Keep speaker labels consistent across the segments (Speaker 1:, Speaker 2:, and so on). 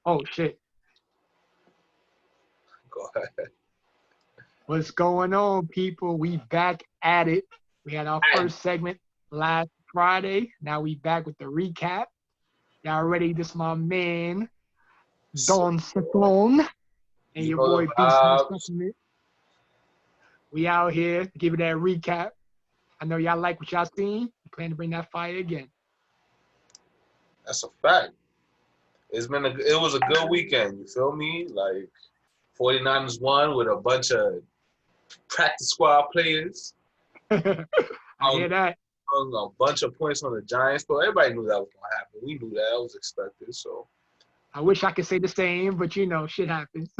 Speaker 1: Oh, shit.
Speaker 2: Go ahead.
Speaker 1: What's going on, people? We back at it. We had our
Speaker 2: And
Speaker 1: first segment last Friday. Now we back with the recap. Y'all ready? This is my man,
Speaker 2: so,
Speaker 1: Don Sazon, and
Speaker 2: you
Speaker 1: your
Speaker 2: know
Speaker 1: boy,
Speaker 2: the
Speaker 1: Beast in the
Speaker 2: vibes.
Speaker 1: Supplement. We out here to give you that recap. I know y'all like what y'all seen. We plan to bring that fire again.
Speaker 2: That's a fact. It was a good weekend. You feel me? Like 49ers won with a bunch of practice squad players.
Speaker 1: I hear that.
Speaker 2: Hung a bunch of points on the Giants, but everybody knew that was gonna happen. We knew that. It was expected. So
Speaker 1: I wish I could say the same, but shit happens.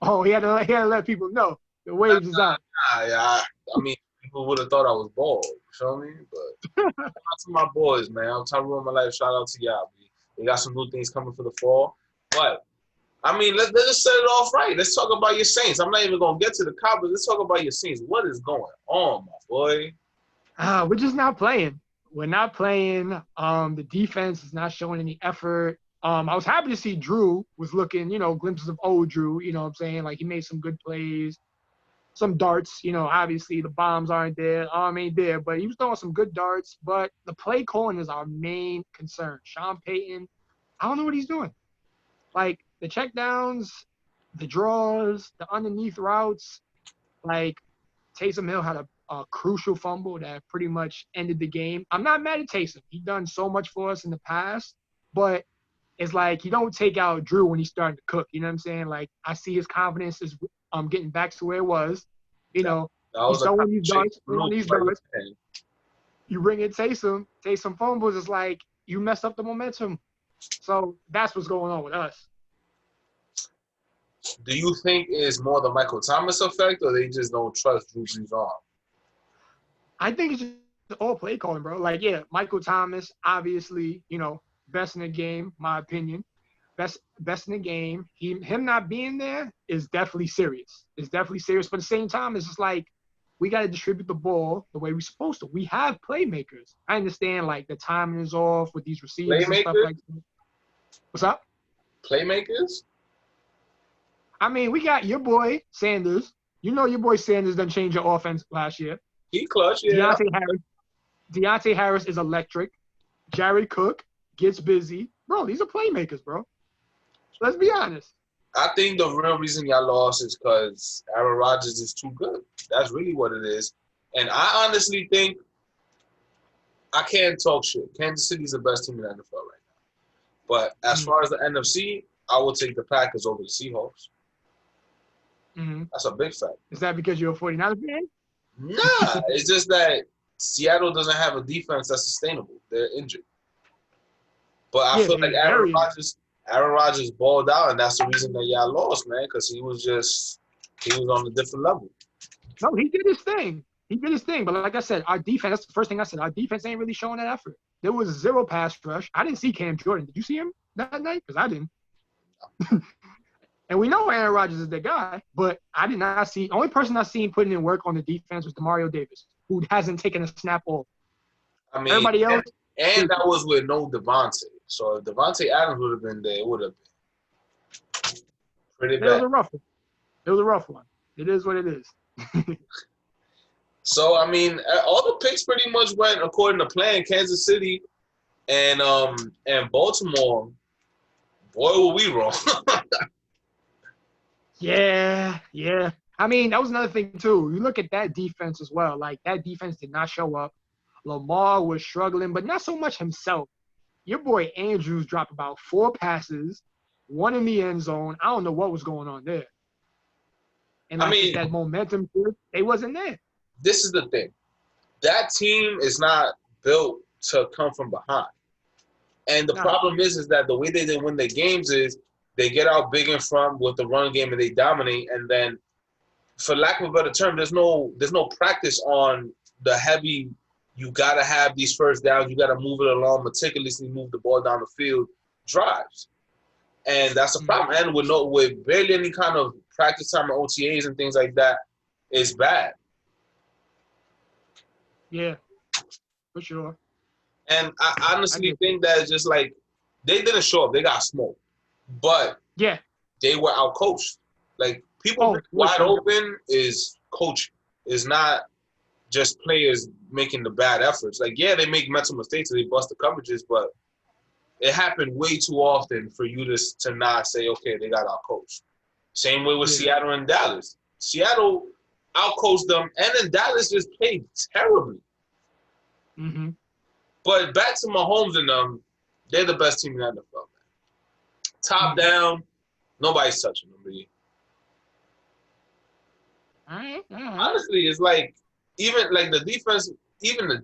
Speaker 1: Oh, he had to let people know the waves is out.
Speaker 2: I mean, people would have thought I was bald. You feel me? But shout out to my boys, man. I'm trying to ruin my life. Shout out to y'all. We got some new things coming for the fall. But I mean, let's just set it off right. Let's talk about your Saints. I'm not even gonna get to the Cowboys. Let's talk about your Saints. What is going on, my boy?
Speaker 1: We're just not playing. We're not playing. The defense is not showing any effort. I was happy to see Drew was looking, glimpses of old Drew, you know what I'm saying? Like he made some good plays, some darts, obviously the bombs aren't there, arm ain't there, but he was throwing some good darts. But the play calling is our main concern. Sean Payton, I don't know what he's doing. Like the checkdowns, the draws, the underneath routes, like Taysom Hill had a crucial fumble that pretty much ended the game. I'm not mad at Taysom. He's done so much for us in the past, but it's like you don't take out Drew when he's starting to cook. You know what I'm saying? Like I see his confidence is getting back to where it was. You
Speaker 2: That,
Speaker 1: know,
Speaker 2: that
Speaker 1: he's
Speaker 2: was a
Speaker 1: throwing these
Speaker 2: conversation
Speaker 1: darts, throwing these
Speaker 2: by your
Speaker 1: darts.
Speaker 2: man.
Speaker 1: You bring in Taysom fumbles. It's like you mess up the momentum. So that's what's going on with us.
Speaker 2: Do you think it's more the Michael Thomas effect, or they just don't trust Drew Brees' arm?
Speaker 1: I think it's just all play calling, bro. Like, yeah, Michael Thomas, obviously, best in the game, my opinion. Best in the game. Him not being there is definitely serious. It's definitely serious. But at the same time, it's just like we got to distribute the ball the way we're supposed to. We have playmakers. I understand like the timing is off with these receivers and stuff
Speaker 2: Playmakers?
Speaker 1: like that. What's up?
Speaker 2: Playmakers?
Speaker 1: I mean, we got your boy Sanders. You know your boy Sanders done changed your offense last year.
Speaker 2: He clutch, yeah.
Speaker 1: Deontay Harris is electric. Jared Cook gets busy. Bro, these are playmakers, bro. Let's be honest.
Speaker 2: I think the real reason y'all lost is because Aaron Rodgers is too good. That's really what it is. And I honestly think I can't talk shit. Kansas City's the best team in the NFL right now. But as far as the NFC, I will take the Packers over the Seahawks.
Speaker 1: Mm-hmm.
Speaker 2: That's a big fact.
Speaker 1: Is that because you're a 49ers fan?
Speaker 2: Nah, it's just that Seattle doesn't have a defense that's sustainable. They're injured. But I feel like Aaron Rodgers balled out, and that's the reason that y'all lost, man, because he was on a different level.
Speaker 1: No, he did his thing. But like I said, our defense, that's the first thing I said. Our defense ain't really showing that effort. There was zero pass rush. I didn't see Cam Jordan. Did you see him that night? Because I didn't. And we know Aaron Rodgers is the guy, but I did not see. The only person I seen putting in work on the defense was Demario Davis, who hasn't taken a snap off.
Speaker 2: I mean,
Speaker 1: Everybody else.
Speaker 2: and that was with no Devontae. So if Devontae Adams would have been there, it would have been pretty
Speaker 1: It was
Speaker 2: bad.
Speaker 1: a rough one. It was a rough one. It is what it is.
Speaker 2: So I mean, all the picks pretty much went according to plan. Kansas City and Baltimore. Boy, were we wrong.
Speaker 1: Yeah. I mean, that was another thing too. You look at that defense as well. Like that defense did not show up. Lamar was struggling, but not so much himself. Your boy Andrews dropped about 4 passes, one in the end zone. I don't know what was going on there. And
Speaker 2: I mean,
Speaker 1: that momentum, they wasn't there.
Speaker 2: this is the thing. That team is not built to come from behind. And the problem is that the way they win their games is they get out big in front with the run game and they dominate. And then, for lack of a better term, there's no practice on the heavy. You gotta have these first downs. You gotta move it along, meticulously move the ball down the field, drives, and that's a problem. And with barely any kind of practice time or OTAs and things like that, it's bad.
Speaker 1: Yeah, for sure.
Speaker 2: And I honestly think that it's just like They didn't show up. They got smoked. But
Speaker 1: Yeah.
Speaker 2: they were outcoached. Like, people wide open is coaching. It's not just players making the bad efforts. Like, yeah, they make mental mistakes and they bust the coverages, but it happened way too often for you to not say, okay, they got outcoached. Same way with Seattle and Dallas. Seattle outcoached them, and then Dallas just played terribly.
Speaker 1: Mm-hmm.
Speaker 2: But back to Mahomes and them, they're the best team in the NFL, man. Top down, nobody's touching them, really.
Speaker 1: All right.
Speaker 2: Honestly, it's like even the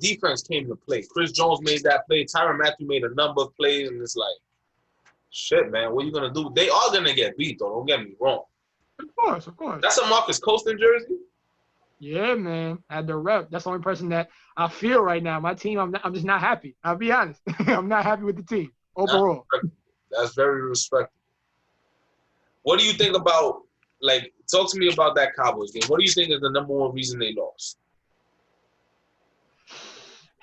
Speaker 2: defense came to play. Chris Jones made that play. Tyrann Mathieu made a number of plays, and it's like, shit, man, what are you gonna do? They are gonna get beat, though. Don't get me wrong.
Speaker 1: Of course.
Speaker 2: That's a Marcus Colston jersey.
Speaker 1: Yeah, man. At the rep, that's the only person that I feel right now. My team, I'm just not happy. I'll be honest. I'm not happy with the team overall.
Speaker 2: That's very respectable. What do you think about, like, talk to me about that Cowboys game. What do you think is the number one reason they lost?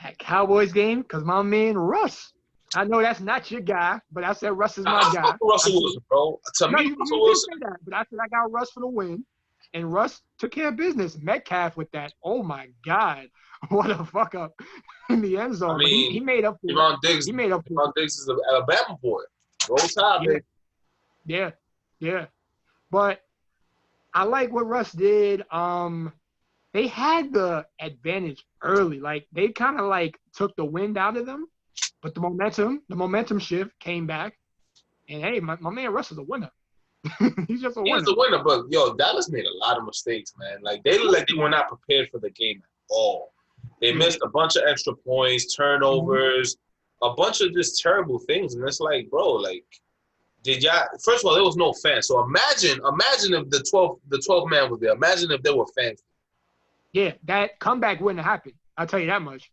Speaker 1: That Cowboys game, because my man Russ. I know that's not your guy, but I said Russ is my guy.
Speaker 2: I Russell Wilson, bro. To me, Russell Wilson.
Speaker 1: Say that, but I said I got Russ for the win. And Russ took care of business. Metcalf with that. Oh, my God. What a fuck up in the end zone. I mean, he made up for it. He made up for it.
Speaker 2: Javon Diggs is an Alabama boy. Roll Tide, baby.
Speaker 1: Yeah. But I like what Russ did. They had the advantage early. Like, they kind of, like, took the wind out of them. But the momentum shift came back. And, hey, my man Russ is a winner. He's just a winner.
Speaker 2: He's a winner, but yo, Dallas made a lot of mistakes, man. Like, they look like they were not prepared for the game at all. They missed a bunch of extra points, turnovers, a bunch of just terrible things, and it's like, bro, like, did y'all? First of all, there was no fans, so imagine if the 12 man was there. Imagine if there were fans.
Speaker 1: Yeah, that comeback wouldn't have happened. I'll tell you that much.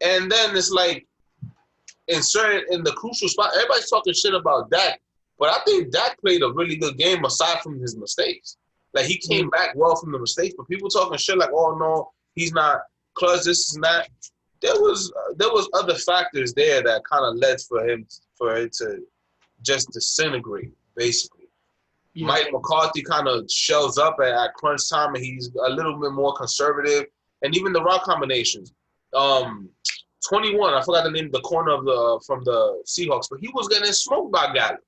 Speaker 2: And then it's like, in the crucial spot, everybody's talking shit about Dak. But I think Dak played a really good game aside from his mistakes. Like, he came back well from the mistakes. But people talking shit like, oh, no, he's not clutch, this and that. There was other factors there that kind of led for it to just disintegrate, basically. Yeah. Mike McCarthy kind of shells up at crunch time, and he's a little bit more conservative. And even the route combinations. 21, I forgot the name of the corner from the Seahawks, but he was getting smoked by Gallup.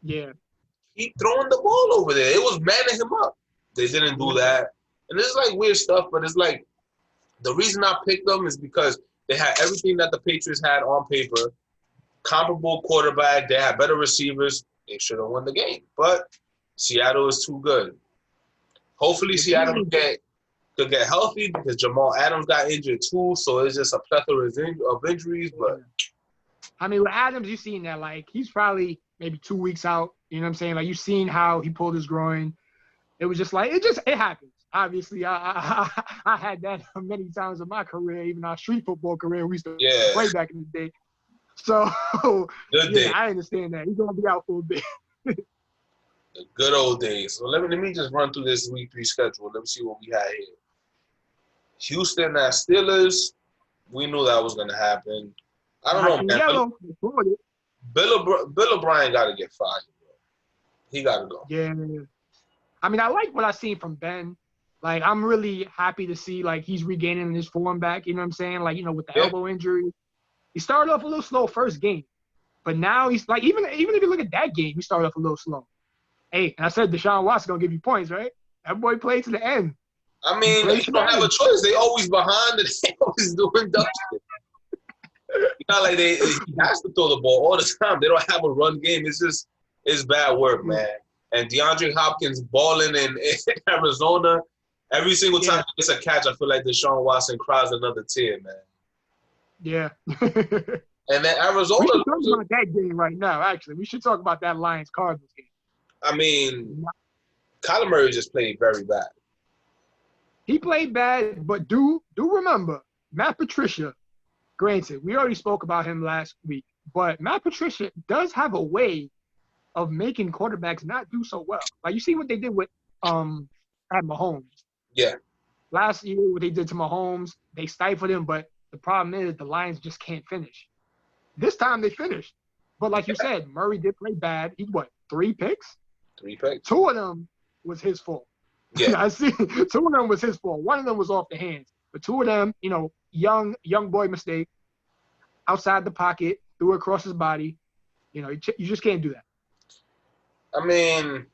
Speaker 1: Yeah.
Speaker 2: He throwing the ball over there. It was manning him up. They didn't do that. And it's like weird stuff, but it's like the reason I picked them is because they had everything that the Patriots had on paper. Comparable quarterback. They had better receivers. They should have won the game. But Seattle is too good. Hopefully Seattle could get healthy because Jamal Adams got injured too. So it's just a plethora of injuries. But
Speaker 1: I mean, with Adams, you've seen that. Like, he's probably maybe 2 weeks out. You know what I'm saying? Like, you've seen how he pulled his groin. It was just like, it happens. Obviously, I had that many times in my career, even our street football career. We used to play back in the day. So, I understand that. He's going to be out for a bit.
Speaker 2: The good old days. So let me just run through this week 3 schedule. Let me see what we had here. Houston at Steelers. We knew that was going to happen. I don't know, man. Bill O'Brien got to get fired, bro. He got to go.
Speaker 1: Yeah. I mean, I like what I seen from Ben. Like, I'm really happy to see, like, he's regaining his form back. You know what I'm saying? Like, you know, with the elbow injury. He started off a little slow first game. But now he's, like, even if you look at that game, he started off a little slow. Hey, and I said Deshaun Watson going to give you points, right? That boy played to the end.
Speaker 2: I mean, you don't have a choice. They always behind and they always doing dumb shit. It's not like he has to throw the ball all the time. They don't have a run game. It's bad work, man. And DeAndre Hopkins balling in Arizona. Every single time he gets a catch, I feel like Deshaun Watson cries another tear, man.
Speaker 1: Yeah.
Speaker 2: And then Arizona.
Speaker 1: We should talk about that game right now, actually. We should talk about that Lions-Cardinals game.
Speaker 2: I mean, Kyler Murray just played very bad.
Speaker 1: He played bad, but do remember, Matt Patricia, granted, we already spoke about him last week, but Matt Patricia does have a way of making quarterbacks not do so well. Like, you see what they did with at Mahomes.
Speaker 2: Yeah.
Speaker 1: Last year, what they did to Mahomes, they stifled him, but the problem is the Lions just can't finish. This time they finished. But like you said, Murray did play bad. He what, 3 picks?
Speaker 2: 3 picks.
Speaker 1: 2 of them was his fault.
Speaker 2: Yeah.
Speaker 1: I see. 2 of them was his fault. 1 of them was off the hands. But 2 of them, young boy mistake, outside the pocket, threw it across his body. You just can't do that.
Speaker 2: I mean,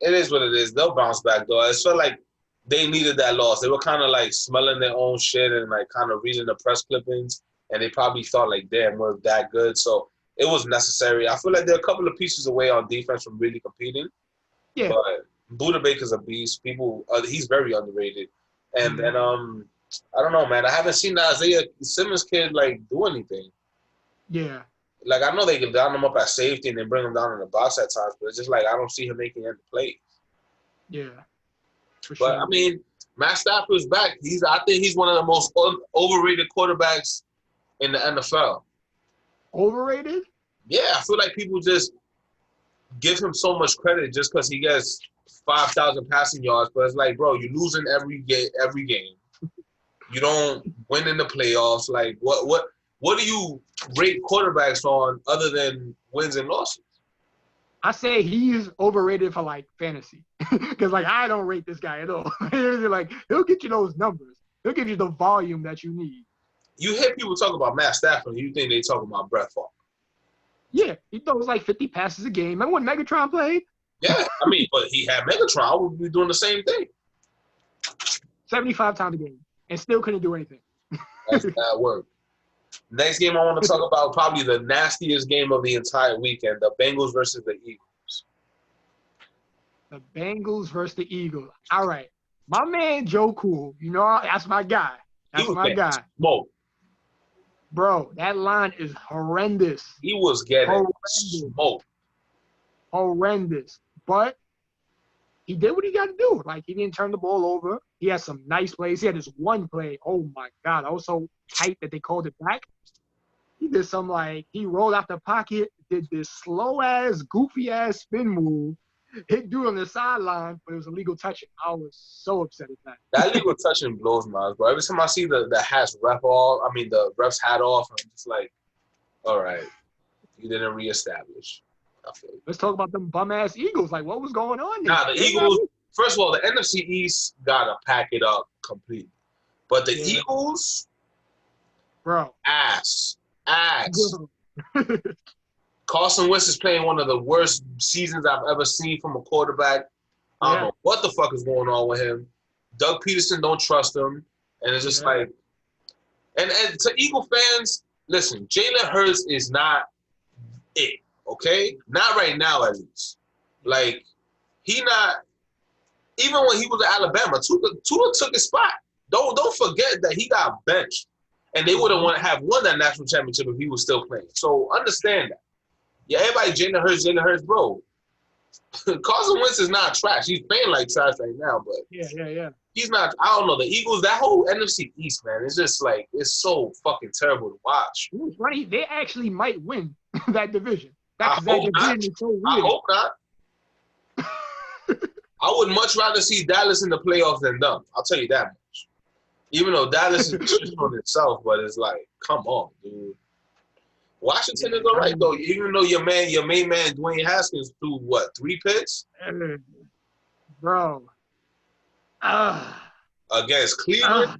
Speaker 2: it is what it is. They'll bounce back, though. I feel like they needed that loss. They were kind of like smelling their own shit and like kind of reading the press clippings, and they probably thought like, damn, we're that good. So it was necessary. I feel like they're a couple of pieces away on defense from really competing.
Speaker 1: Yeah.
Speaker 2: But Buda Baker's a beast. He's very underrated. And then I don't know, man. I haven't seen the Isaiah Simmons kid like do anything.
Speaker 1: Yeah.
Speaker 2: Like, I know they can down him up at safety and then bring him down in the box at times, but it's just like I don't see him making any plays.
Speaker 1: Yeah. For
Speaker 2: But,
Speaker 1: sure.
Speaker 2: I mean, Matt Stafford's back. I think he's one of the most overrated quarterbacks in the NFL.
Speaker 1: Overrated?
Speaker 2: Yeah, I feel like people just give him so much credit just because he gets 5,000 passing yards. But it's like, bro, you're losing every game. You don't win in the playoffs. Like, what do you rate quarterbacks on other than wins and losses?
Speaker 1: I say he's overrated for like fantasy, because like I don't rate this guy at all. Like he'll get you those numbers. He'll give you the volume that you need.
Speaker 2: You hear people talk about Matt Stafford, you think they talking about Brett Favre.
Speaker 1: Yeah, he throws like 50 passes a game. Remember when Megatron played?
Speaker 2: Yeah, I mean, but he had Megatron. I would be doing the same thing.
Speaker 1: 75 times a game, and still couldn't do anything.
Speaker 2: That's bad work. Next game I want to talk about, probably the nastiest game of the entire weekend, the Bengals versus the Eagles.
Speaker 1: The Bengals versus the Eagles. All right. My man Joe Cool, that's my guy. That's my guy.
Speaker 2: Smoke.
Speaker 1: Bro, that line is horrendous.
Speaker 2: He was getting smoked.
Speaker 1: Horrendous. But he did what he got to do. Like, he didn't turn the ball over. He had some nice plays. He had this one play. Oh, my God. I was so tight that they called it back. He did some, like, he rolled out the pocket, did this slow-ass, goofy-ass spin move, hit dude on the sideline, but it was a legal touching. I was so upset at that.
Speaker 2: That legal touching blows my eyes, bro. Every time I see the ref's hat off, I'm just like, all right, you didn't reestablish.
Speaker 1: Let's talk about them bum-ass Eagles. Like, what was going on there?
Speaker 2: Nah, the Eagles, first of all, the NFC East got to pack it up completely. But the Eagles,
Speaker 1: bro,
Speaker 2: ass. Carson Wentz is playing one of the worst seasons I've ever seen from a quarterback. I don't know what the fuck is going on with him. Doug Peterson don't trust him. And it's just like – and to Eagle fans, listen, Jalen Hurts is not it, okay? Not right now, at least. Like, he not – even when he was at Alabama, Tua took his spot. Don't forget that he got benched. And they wouldn't have won that national championship if he was still playing. So understand that. Yeah, everybody, Jalen Hurts, bro. Carson Wentz is not trash. He's playing like trash right now, but he's not. I don't know. The Eagles, that whole NFC East, man, it's just like it's so fucking terrible to watch.
Speaker 1: Right? They actually might win that division.
Speaker 2: I hope not. I would much rather see Dallas in the playoffs than them. I'll tell you that much. Even though Dallas is just on itself, but it's like, come on, dude. Washington is all right, though. Even though your main man, Dwayne Haskins, threw, 3 picks?
Speaker 1: Bro.
Speaker 2: Against Cleveland?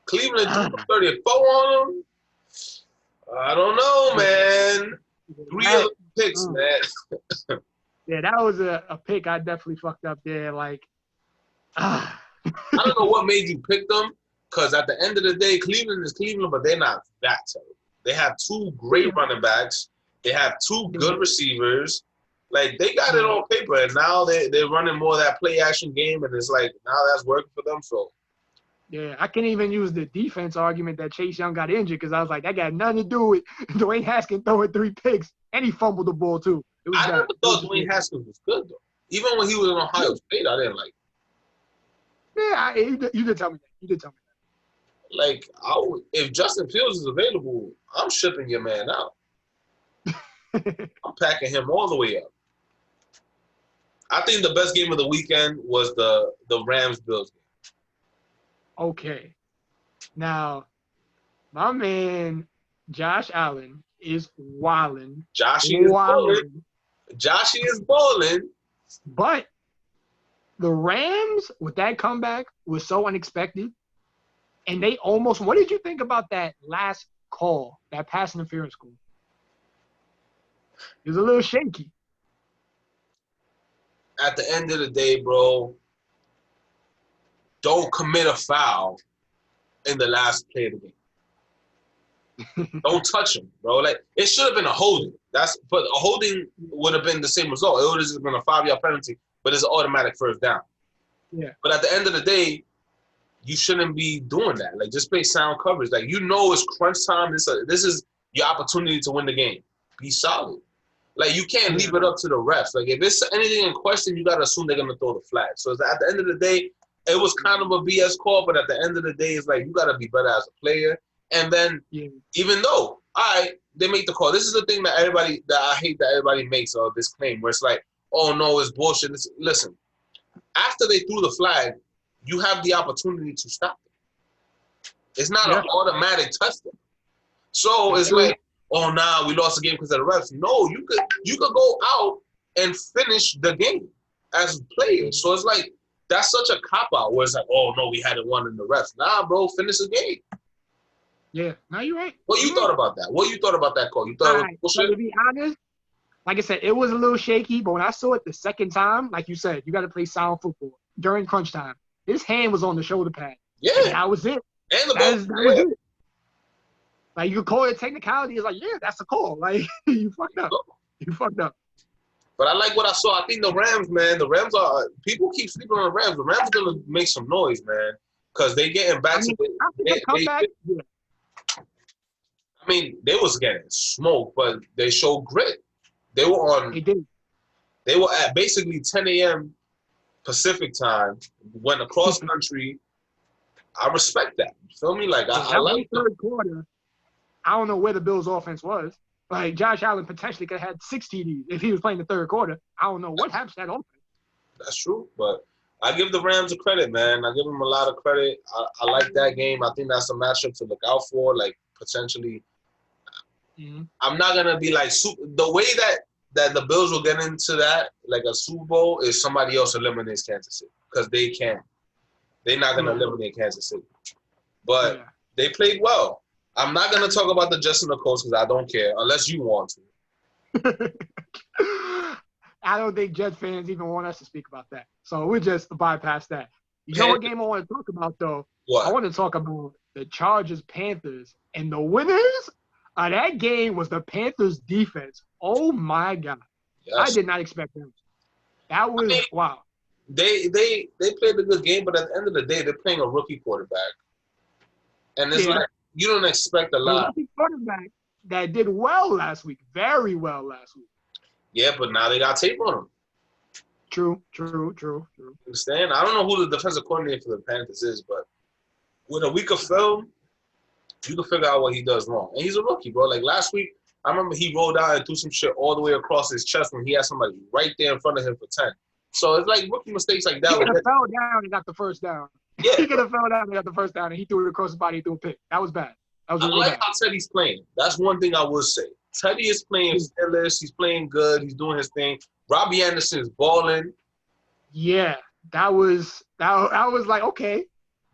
Speaker 2: Cleveland threw 34 on him? I don't know, man. 3 picks, man.
Speaker 1: Yeah, that was a pick I definitely fucked up there. Like,
Speaker 2: I don't know what made you pick them. Because at the end of the day, Cleveland is Cleveland, but they're not that terrible. They have 2 great running backs. They have 2 good receivers. Like, they got it on paper, and now they're running more of that play-action game, and it's like, now that's working for them. So,
Speaker 1: yeah, I can't even use the defense argument that Chase Young got injured because I was like, that got nothing to do with Dwayne Haskins throwing 3 picks, and he fumbled the ball, too.
Speaker 2: I never thought Dwayne Haskins was good, though. Even when he was in Ohio State, I didn't like him.
Speaker 1: Yeah, you did tell me that.
Speaker 2: Like, if Justin Fields is available, I'm shipping your man out. I'm packing him all the way up. I think the best game of the weekend was the Rams-Bills game.
Speaker 1: Okay. Now, my man Josh Allen is wilding.
Speaker 2: Joshy is balling. Joshy is balling.
Speaker 1: But the Rams, with that comeback, was so unexpected. And they almost – what did you think about that last call, that pass interference call? It was a little shaky.
Speaker 2: At the end of the day, bro, don't commit a foul in the last play of the game. Don't touch him, bro. Like, it should have been a holding. But a holding would have been the same result. It would have just been a 5-yard penalty, but it's an automatic first down.
Speaker 1: Yeah.
Speaker 2: But at the end of the day, you shouldn't be doing that. Like, just play sound coverage. Like, you know it's crunch time. This is your opportunity to win the game. Be solid. Like, you can't leave it up to the refs. Like, if it's anything in question, you got to assume they're going to throw the flag. So at the end of the day, it was kind of a BS call, but at the end of the day, it's like you got to be better as a player. And then even though, all right, they make the call. This is the thing that I hate that everybody makes this claim where it's like, oh, no, it's bullshit. Listen, after they threw the flag, you have the opportunity to stop it. It's not an automatic touchdown. So it's like, oh, nah, we lost the game because of the refs. No, you could go out and finish the game as players. So it's like, that's such a cop-out where it's like, oh, no, we had it won in the refs. Nah, bro, finish the game.
Speaker 1: Yeah, no, you're right.
Speaker 2: What you thought about that? What you thought about that call? You thought it was bullshit?
Speaker 1: So to be honest, like I said, it was a little shaky, but when I saw it the second time, like you said, you got to play sound football during crunch time. His hand was on the shoulder pad.
Speaker 2: Yeah.
Speaker 1: And that was it.
Speaker 2: And the
Speaker 1: that was it. Like, you call it technicality. It's like, yeah, that's a call. Like, you fucked up. You fucked up.
Speaker 2: But I like what I saw. I think the Rams, man, people keep sleeping on the Rams. The Rams are going to make some noise, man, because they getting back to the I mean, they was getting smoked, but they showed grit. They were on. They were at basically 10 a.m. Pacific time. Went across country. I respect that. You feel me? Like I like
Speaker 1: the third quarter. I don't know where the Bills' offense was. Like, Josh Allen potentially could have had 6 TDs if he was playing the third quarter. I don't know what happened to that offense.
Speaker 2: That's true, but I give the Rams a credit, man. I give them a lot of credit. I like that game. I think that's a matchup to look out for. Like, potentially. I'm not gonna be like the way that the Bills will get into that like a Super Bowl is somebody else eliminates Kansas City because they can't. They're not gonna eliminate Kansas City, but they played well. I'm not gonna talk about the Justin the Colts because I don't care unless you want to.
Speaker 1: I don't think Jets fans even want us to speak about that, so we'll just bypass that. You know what game I want to talk about though?
Speaker 2: What?
Speaker 1: I want to talk about the Chargers Panthers, and the winners of that game was the Panthers defense. Oh my God. Yes. I did not expect them. That was wow.
Speaker 2: They played a good game, but at the end of the day, they're playing a rookie quarterback. And it's like you don't expect a lot.
Speaker 1: A rookie quarterback that did well last week, very well last week.
Speaker 2: Yeah, but now they got tape on him.
Speaker 1: True.
Speaker 2: Understand? I don't know who the defensive coordinator for the Panthers is, but with a week of film, you can figure out what he does wrong. And he's a rookie, bro. Like last week, I remember he rolled out and threw some shit all the way across his chest when he had somebody right there in front of him for 10. So it's like rookie mistakes like that.
Speaker 1: He could have fell down and got the first down. Yeah. He could have fell down and got the first down, and he threw it across his body and threw a pick. That was bad. That was really bad.
Speaker 2: How Teddy's playing. That's one thing I will say. Teddy is playing fearless. He's playing good. He's doing his thing. Robbie Anderson is balling.
Speaker 1: Yeah, that was like, okay.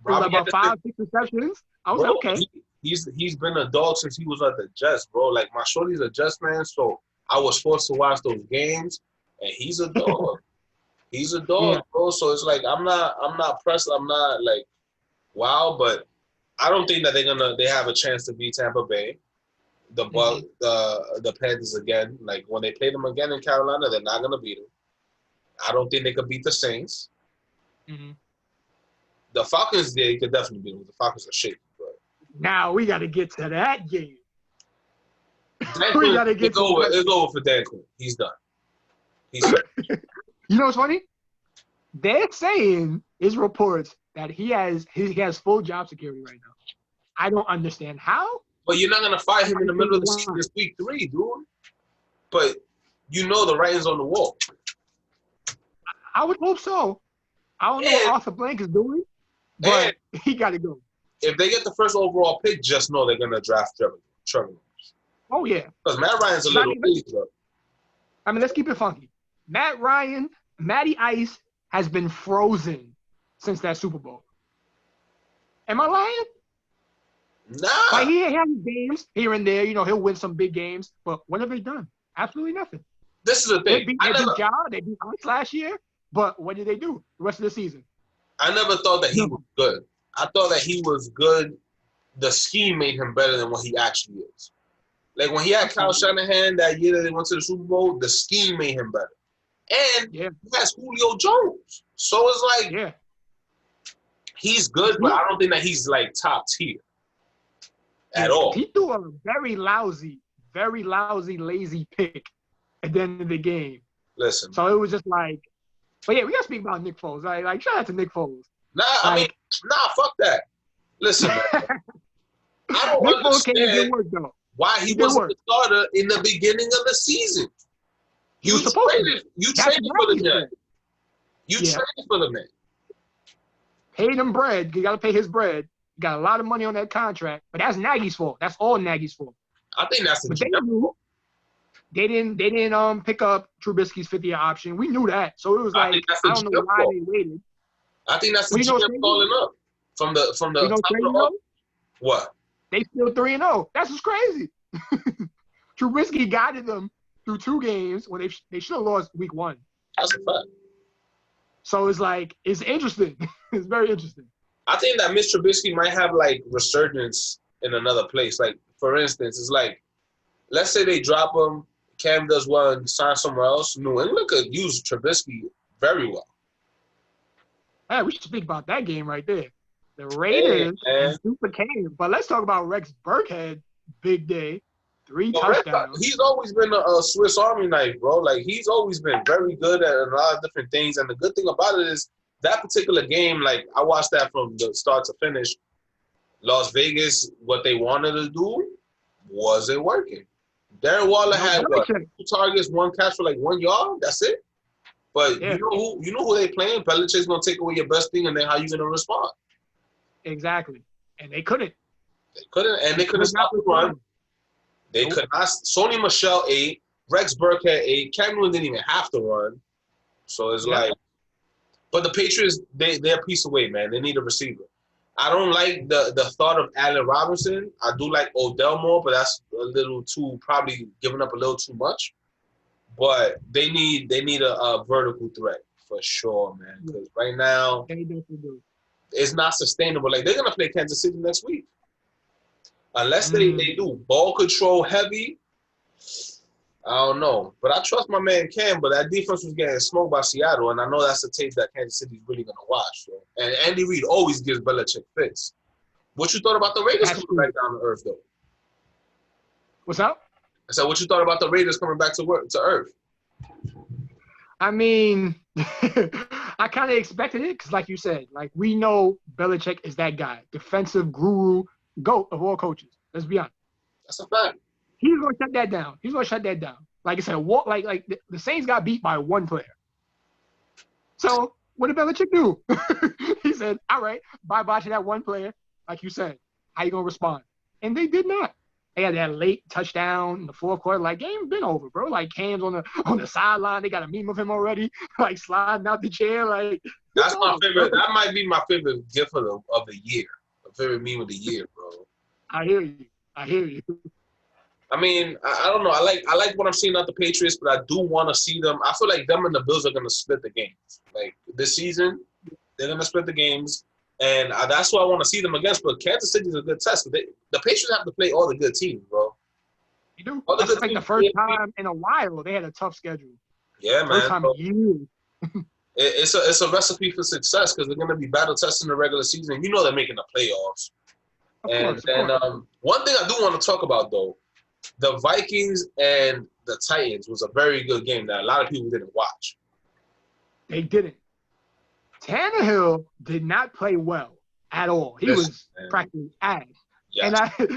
Speaker 1: Robbie about 5-6 receptions. I was like, okay.
Speaker 2: He's been a dog since he was at the Jets, bro. Like, my shorty's a Jets man, so I was forced to watch those games, and he's a dog. He's a dog, bro. So it's like I'm not pressed. I'm not like, wow, but I don't think that they have a chance to beat Tampa Bay, the Panthers again. Like when they play them again in Carolina, they're not gonna beat them. I don't think they could beat the Saints. Mm-hmm. The Falcons, they could definitely beat them. The Falcons are shaky.
Speaker 1: Now we got to get to that game.
Speaker 2: We got to get to it. It's over for Dan Quinn. He's done. He's done.
Speaker 1: You know what's funny? They're saying his reports that he has full job security right now. I don't understand how.
Speaker 2: But you're not gonna fire him in the middle of the season. It's week 3, dude. But you know the writing's on the wall.
Speaker 1: I would hope so. I don't know what Arthur Blank is doing, but he got to go.
Speaker 2: If they get the first overall pick, just know they're gonna draft Trevor.
Speaker 1: Oh, yeah.
Speaker 2: Because Matt Ryan's a little crazy, though.
Speaker 1: I mean, let's keep it funky. Matty Ice has been frozen since that Super Bowl. Am I lying?
Speaker 2: Nah.
Speaker 1: Like, he has games here and there. You know, he'll win some big games. But what have they done? Absolutely nothing.
Speaker 2: This is the thing.
Speaker 1: They beat Alex last year. But what did they do the rest of the season?
Speaker 2: I never thought that he was good. I thought that he was good. The scheme made him better than what he actually is. Like, when he had Kyle Shanahan that year that they went to the Super Bowl, the scheme made him better. And he has Julio Jones. So it's like, he's good, but I don't think that he's, like, top tier at all.
Speaker 1: He threw a very lousy, lazy pick at the end of the game.
Speaker 2: Listen.
Speaker 1: So it was just like, but yeah, we got to speak about Nick Foles. Like, shout out to Nick Foles.
Speaker 2: Fuck that. Listen, man. I don't understand why he wasn't the starter in the beginning of the season. You traded for the man. Traded for the man.
Speaker 1: Paid him bread. You got to pay his bread. You got a lot of money on that contract, but that's Nagy's fault. That's all Nagy's fault.
Speaker 2: I think that's the GM.
Speaker 1: They didn't pick up Trubisky's 50-year option. We knew that. So it was like, I don't know why they waited.
Speaker 2: I think that's the GM calling up from the top. What?
Speaker 1: They still 3-0. That's just crazy. Trubisky guided them through 2 games when they should have lost week 1.
Speaker 2: That's a fact.
Speaker 1: So it's like, it's interesting. It's very interesting.
Speaker 2: I think that Mr. Trubisky might have, like, resurgence in another place. Like, for instance, it's like, let's say they drop him, Cam does well and sign somewhere else. New England could use Trubisky very well.
Speaker 1: Hey, we should speak about that game right there. The Raiders super came. But let's talk about Rex Burkhead. Big day. 3 touchdowns.
Speaker 2: He's always been a Swiss Army knife, bro. Like, he's always been very good at a lot of different things. And the good thing about it is that particular game, like, I watched that from the start to finish. Las Vegas, what they wanted to do wasn't working. Darren Waller had 2 targets, 1 catch for like 1 yard. That's it. But you know who they playing? Belichick's gonna take away your best thing, and then how you gonna respond?
Speaker 1: Exactly. And they couldn't.
Speaker 2: They couldn't stop the run. They could not. Sony Michel 8, Rex Burkhead 8. Cam Newton didn't even have to run. So it's like, but the Patriots, they're a piece away, man. They need a receiver. I don't like the thought of Allen Robinson. I do like Odell more, but that's a little too, probably giving up a little too much. But they need a vertical threat for sure, man. Because right now, it's not sustainable. Like, they're gonna play Kansas City next week, unless they do ball control heavy. I don't know, but I trust my man Cam. But that defense was getting smoked by Seattle, and I know that's the tape that Kansas City's really gonna watch. So. And Andy Reid always gives Belichick fits. What you thought about the Raiders coming back down to earth, though?
Speaker 1: What's up?
Speaker 2: I said, what you thought about the Raiders coming back to earth?
Speaker 1: I mean, I kind of expected it because, like you said, like, we know Belichick is that guy, defensive guru, GOAT of all coaches. Let's be honest.
Speaker 2: That's a fact.
Speaker 1: He's going to shut that down. Like I said, like the Saints got beat by 1 player. So what did Belichick do? He said, all right, bye-bye to that 1 player. Like you said, how you going to respond? And they did not. They had that late touchdown in the 4th quarter. Like, game's been over, bro. Like, Cam's on the sideline. They got a meme of him already, like, sliding out the chair. Like,
Speaker 2: that's my favorite. That might be my favorite gift of the year. My favorite meme of the year, bro.
Speaker 1: I hear you.
Speaker 2: I mean, I don't know. I like what I'm seeing out the Patriots, but I do want to see them. I feel like them and the Bills are going to split the games. Like, this season, they're going to split the games. And that's what I want to see them against. But Kansas City is a good test. But the Patriots have to play all the good teams, bro.
Speaker 1: You do. That's like the first time in a while they had a tough schedule.
Speaker 2: Yeah, man.
Speaker 1: First time in years.
Speaker 2: It's a recipe for success because they're going to be battle testing the regular season. You know they're making the playoffs. Of course. One thing I do want to talk about, though, the Vikings and the Titans was a very good game that a lot of people didn't watch.
Speaker 1: They didn't. Tannehill did not play well at all. He was practically ass. Yes. And he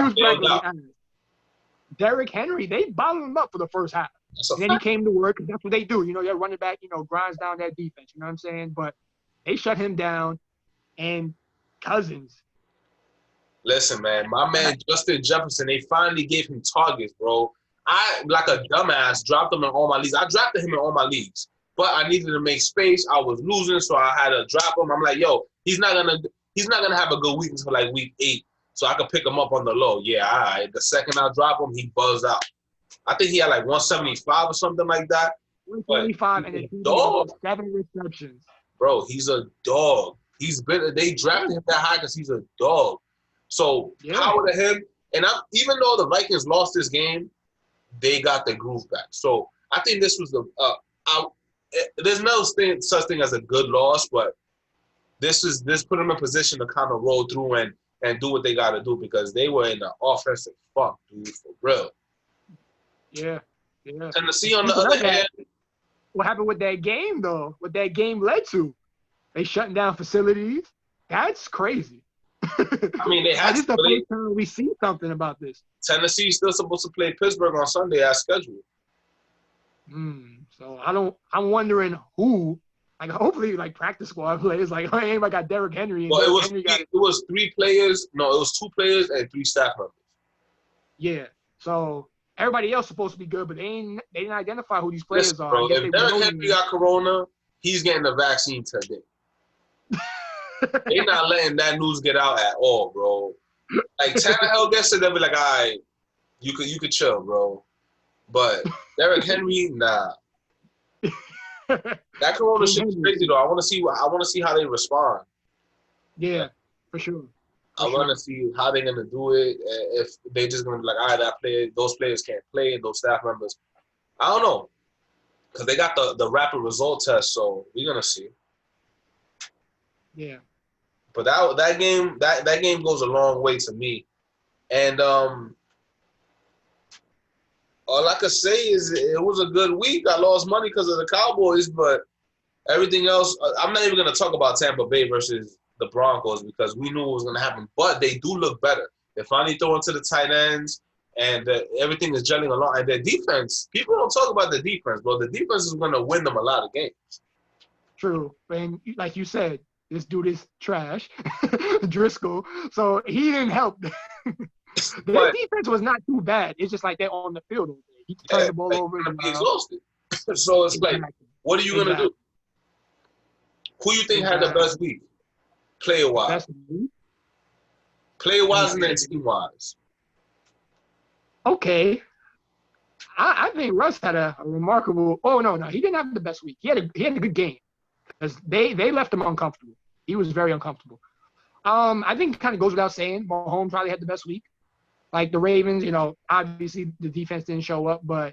Speaker 1: was practically ass. Derrick Henry, they bottled him up for the first half. And then he came to work, and that's what they do. You know, their running back, grinds down that defense. You know what I'm saying? But they shut him down. And Cousins.
Speaker 2: Listen, man, my man Justin Jefferson, they finally gave him targets, bro. I, like a dumbass, dropped him in all my leagues. I drafted him in all my leagues, but I needed to make space. I was losing, so I had to drop him. I'm like, yo, he's not gonna have a good week until like week 8, so I could pick him up on the low. Yeah, all right. The second I drop him, he buzzed out. I think he had like 175 or something like that.
Speaker 1: 125 and a
Speaker 2: dog.
Speaker 1: 7 receptions.
Speaker 2: Bro, he's a dog. They drafted him that high because he's a dog. So power to him. And even though the Vikings lost this game, they got their groove back. So I think this was there's no such thing as a good loss, but this put them in position to kind of roll through and do what they got to do because they were in the offensive fuck, dude, for real.
Speaker 1: Yeah.
Speaker 2: Tennessee on the other hand.
Speaker 1: What happened with that game, though? What that game led to? They shutting down facilities. That's crazy.
Speaker 2: I mean, they had
Speaker 1: to. This is the first time we see something about this.
Speaker 2: Tennessee is still supposed to play Pittsburgh on Sunday as scheduled.
Speaker 1: So I'm wondering who, like, hopefully, like, practice squad players, like, oh, anybody got Derrick Henry.
Speaker 2: Well, it was 3 players. No, it was 2 players and 3 staff members.
Speaker 1: Yeah. So everybody else supposed to be good, but they didn't identify who these players are.
Speaker 2: Bro, if Derrick Henry got corona, he's getting the vaccine today. They're not letting that news get out at all, bro. Like Tannehill gets it, they'll be like, all right, you could chill, bro. But Derrick Henry, nah. That corona shit is crazy though. I want to see how they respond.
Speaker 1: Yeah, for sure.
Speaker 2: I want to see how they're gonna do it. If they just gonna be like, all right, those players can't play, and those staff members. I don't know, because they got the rapid result test, so we're gonna see.
Speaker 1: Yeah.
Speaker 2: But that game goes a long way to me, and all I could say is it was a good week. I lost money because of the Cowboys, but everything else, I'm not even gonna talk about Tampa Bay versus the Broncos because we knew what was gonna happen. But they do look better. They're finally throwing to the tight ends, and everything is gelling along. And their defense, people don't talk about the defense, but the defense is gonna win them a lot of games.
Speaker 1: True, and like you said. This dude is trash, Driscoll. So he didn't help. Their defense was not too bad. It's just like they're on the field over there. He turned the ball over.
Speaker 2: Exhausted. So it's like, what are you going to do? Who you think had the best week? Player-wise. Player-wise and then team-wise.
Speaker 1: Okay. I think Russ had a remarkable – oh, no. He didn't have the best week. He had a good game. Because they left him uncomfortable. He was very uncomfortable. I think it kind of goes without saying. Mahomes probably had the best week. Like the Ravens, obviously the defense didn't show up, but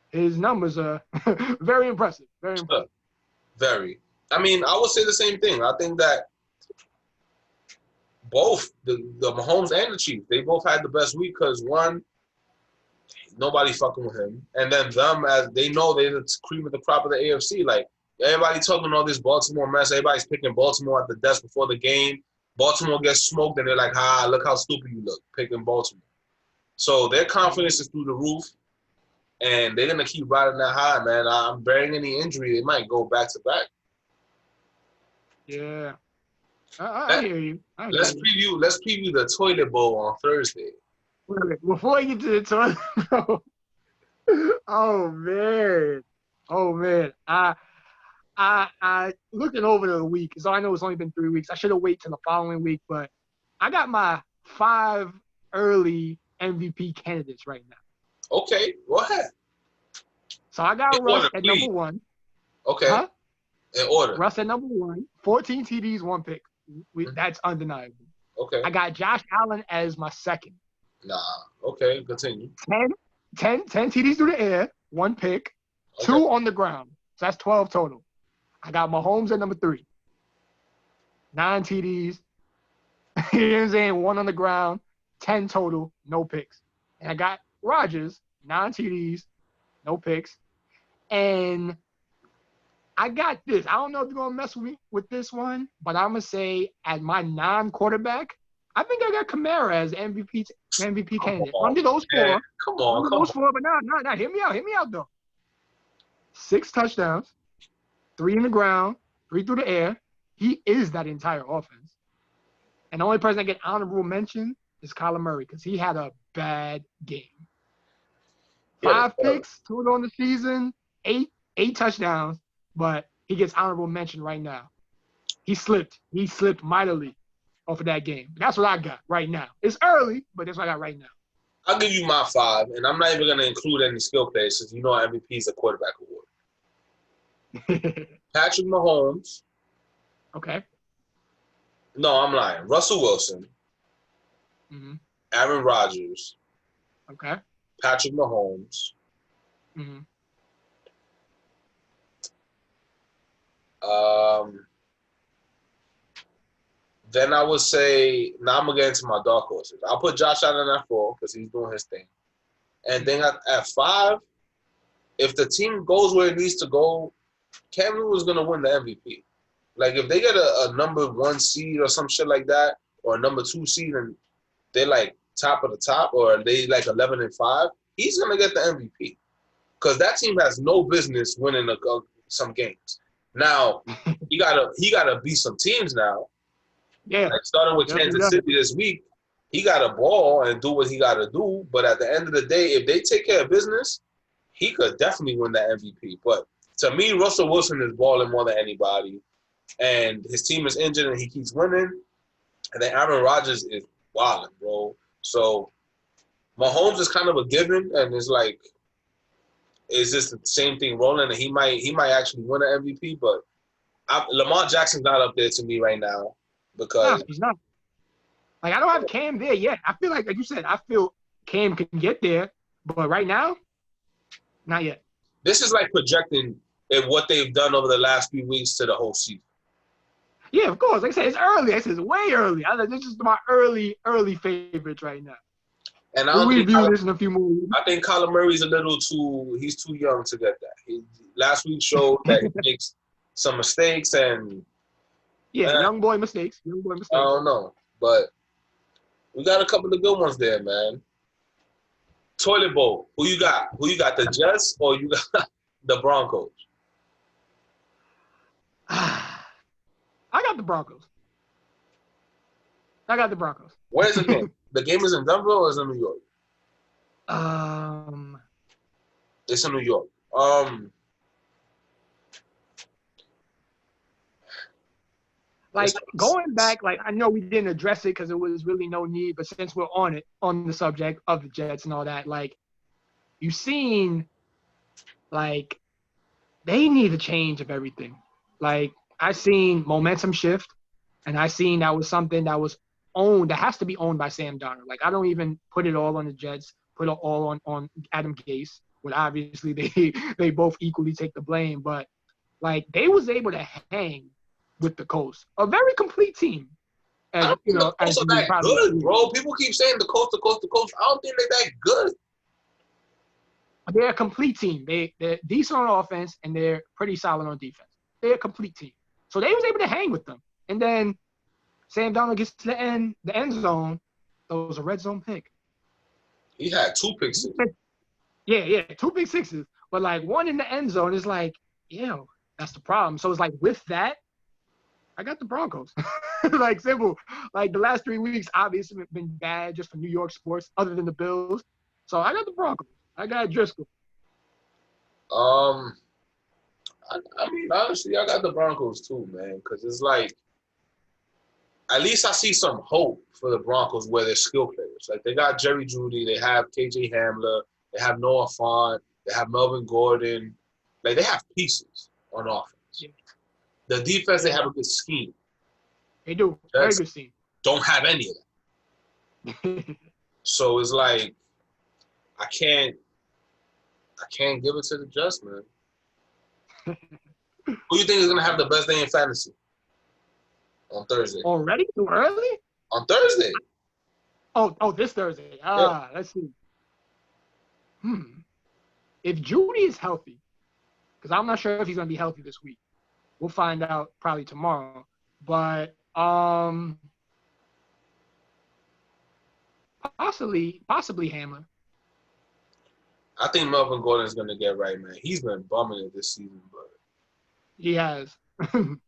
Speaker 1: his numbers are very impressive. Very impressive.
Speaker 2: Very. I mean, I would say the same thing. I think that both the Mahomes and the Chiefs, they both had the best week because one, nobody fucking with him, and then them as they know they're the cream of the crop of the AFC. Like. Everybody talking all this Baltimore mess. Everybody's picking Baltimore at the desk before the game. Baltimore gets smoked, and they're like, look how stupid you look, picking Baltimore. So their confidence is through the roof, and they're going to keep riding that high, man. I'm bearing any injury, they might go back-to-back.
Speaker 1: Yeah. I hear you.
Speaker 2: Let's preview the toilet bowl on Thursday.
Speaker 1: Before I get to the toilet bowl. Oh, man. I looking over the week, so I know it's only been 3 weeks. I should have waited till the following week, but I got my 5 early MVP candidates right now.
Speaker 2: Okay, go ahead.
Speaker 1: So I got Russ at number 1.
Speaker 2: Okay. Huh? In order.
Speaker 1: Russ at number 1, 14 TDs, 1 pick. That's undeniable.
Speaker 2: Okay.
Speaker 1: I got Josh Allen as my second.
Speaker 2: Nah. Okay, continue.
Speaker 1: 10 TDs through the air, 1 pick, 2 on the ground. So that's 12 total. I got Mahomes at number 3. 9 TDs. You know what I'm saying? 1 on the ground. 10 total. No picks. And I got Rodgers. 9 TDs. No picks. And I got this. I don't know if you're going to mess with me with this one, but I'm going to say at my non-quarterback, I think I got Kamara as MVP candidate. Under those 4.
Speaker 2: Come on.
Speaker 1: Those 4, but no. Hear me out, though. 6 touchdowns. 3 in the ground, 3 through the air. He is that entire offense. And the only person that get honorable mention is Kyler Murray because he had a bad game. 5 picks total on the season, eight touchdowns, but he gets honorable mention right now. He slipped mightily off of that game. That's what I got right now. It's early, but that's what I got right now.
Speaker 2: I'll give you my 5, and I'm not even going to include any skill players because you know MVP is a quarterback award. Patrick Mahomes.
Speaker 1: Okay.
Speaker 2: No, I'm lying. Russell Wilson.
Speaker 1: Mm-hmm.
Speaker 2: Aaron Rodgers.
Speaker 1: Okay.
Speaker 2: Patrick Mahomes.
Speaker 1: Mm-hmm.
Speaker 2: Then I would say, now I'm going to get into my dark horses. I'll put Josh Allen at 4 because he's doing his thing. And then at 5, if the team goes where it needs to go, Cam Newton is going to win the MVP. Like, if they get a number 1 seed or some shit like that, or a number 2 seed, and they're, like, top of the top, or they, like, 11-5, he's going to get the MVP. Because that team has no business winning some games. Now, he gotta beat some teams now.
Speaker 1: Yeah.
Speaker 2: Like starting with Kansas City this week, he got to ball and do what he got to do. But at the end of the day, if they take care of business, he could definitely win that MVP. But to me, Russell Wilson is balling more than anybody. And his team is injured and he keeps winning. And then Aaron Rodgers is wilding, bro. So Mahomes is kind of a given, and it's like, is this the same thing rolling? And he might actually win an MVP, but Lamar Jackson's not up there to me right now because
Speaker 1: he's not. Like, I don't have Cam there yet. I feel like you said, I feel Cam can get there, but right now, not yet.
Speaker 2: This is like projecting what they've done over the last few weeks to the whole season.
Speaker 1: Yeah, of course. Like I said, it's early. I said it's way early. This is my early favorites right now.
Speaker 2: And
Speaker 1: we'll review this in a few more weeks.
Speaker 2: I think Kyler Murray's he's too young to get that. Last week showed that he makes some mistakes and
Speaker 1: young boy mistakes. I
Speaker 2: don't know, but we got a couple of good ones there, man. Toilet bowl. Who you got? The Jets or you got the Broncos?
Speaker 1: I got the Broncos.
Speaker 2: Where's the game? The game is in Denver or is it in New York? It's in New York.
Speaker 1: Like, going back, like, I know we didn't address it because there was really no need, but since we're on the subject of the Jets and all that, like, you've seen, like, they need a change of everything. Like, I seen momentum shift, and I seen that was something that was owned, that has to be owned by Sam Darnold. Like, I don't even put it all on the Jets, put it all on Adam Gase, but obviously they both equally take the blame. But, like, they was able to hang with the Colts, a very complete team.
Speaker 2: As, I don't think the Colts are that good, bro. People keep saying the Colts. I don't think they're that good.
Speaker 1: They're a complete team. They're decent on offense, and they're pretty solid on defense. They're a complete team. So they was able to hang with them. And then Sam Darnold gets to the end zone. That was a red zone pick.
Speaker 2: He had 2 pick sixes.
Speaker 1: Yeah, 2 pick sixes. But, like, one in the end zone is like, that's the problem. So it's like, with that, I got the Broncos. Like, simple. Like, the last 3 weeks obviously have been bad just for New York sports, other than the Bills. So I got the Broncos. I got Driscoll.
Speaker 2: I mean, honestly, I got the Broncos too, man, because it's like, at least I see some hope for the Broncos where they're skill players. Like, they got Jerry Jeudy, they have KJ Hamler, they have Noah Fant, they have Melvin Gordon. Like, they have pieces on offense. Yeah. The defense, they have a good scheme.
Speaker 1: They do. Very good scheme.
Speaker 2: Don't have any of that. So it's like, I can't give it to the Jets, man. Who do you think is gonna have the best day in fantasy on Thursday?
Speaker 1: Already? Too early?
Speaker 2: On Thursday.
Speaker 1: Oh, this Thursday. Let's see. If Jeudy is healthy, because I'm not sure if he's gonna be healthy this week. We'll find out probably tomorrow. But possibly Hamler.
Speaker 2: I think Melvin Gordon's gonna get right, man. He's been bumming it this season, but
Speaker 1: he has.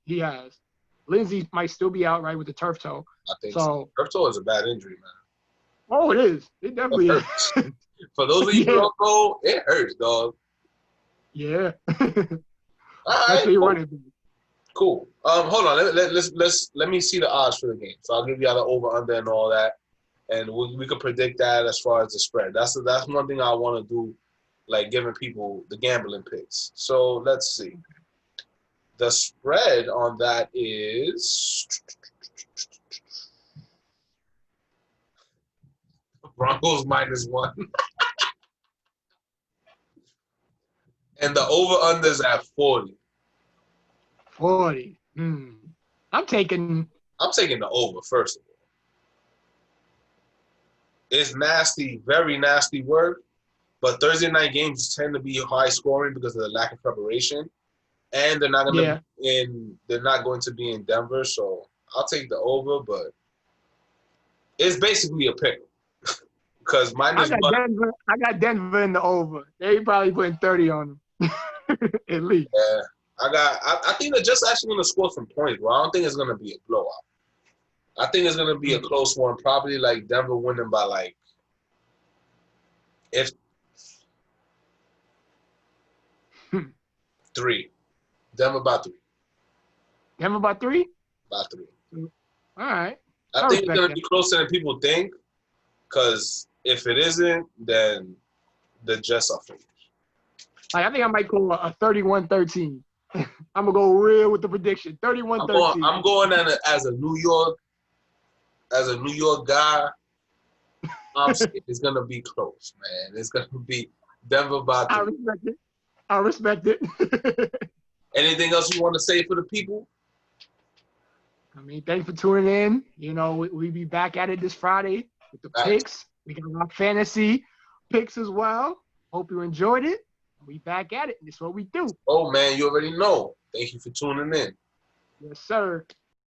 Speaker 1: He has. Lindsey might still be out, right, with the turf toe.
Speaker 2: I think
Speaker 1: So,
Speaker 2: turf toe is a bad injury, man.
Speaker 1: oh, it is. It definitely is.
Speaker 2: For those of you who don't know, it hurts, dog.
Speaker 1: Yeah.
Speaker 2: All right,
Speaker 1: Especially running back.
Speaker 2: cool. Hold on. Let me see the odds for the game. So I'll give you all the over under and all that, and we could predict that as far as the spread. That's one thing I want to do, like giving people the gambling picks. So let's see. The spread on that is Broncos -1, and the over under is at 40.
Speaker 1: 40. I'm taking
Speaker 2: the over first of all. It's nasty, very nasty work. But Thursday night games tend to be high scoring because of the lack of preparation, and they're not going to They're not going to be in Denver, so I'll take the over. But it's basically a pick because
Speaker 1: I got Denver in the over. They probably putting 30 on them at least.
Speaker 2: Yeah, I think they're just actually going to score some points, bro. I don't think it's going to be a blowout. I think it's going to be a close one, probably like Denver winning by like if 3. Denver by 3.
Speaker 1: Denver by 3?
Speaker 2: By 3.
Speaker 1: All right.
Speaker 2: I think it's going to be closer than people think, because if it isn't, then the Jets are finished.
Speaker 1: I think I might call a 31-13. I'm going to go real with the prediction. 31-13.
Speaker 2: I'm going as a New York guy. I'm saying it's going to be close, man. It's going to be Denver by 3.
Speaker 1: I respect it.
Speaker 2: Anything else you want to say for the people?
Speaker 1: I mean, thanks for tuning in. You know, we'll be back at it this Friday with the picks. We got our fantasy picks as well. Hope you enjoyed it. We back at it. This is what we do.
Speaker 2: Oh, man, you already know. Thank you for tuning in.
Speaker 1: Yes, sir.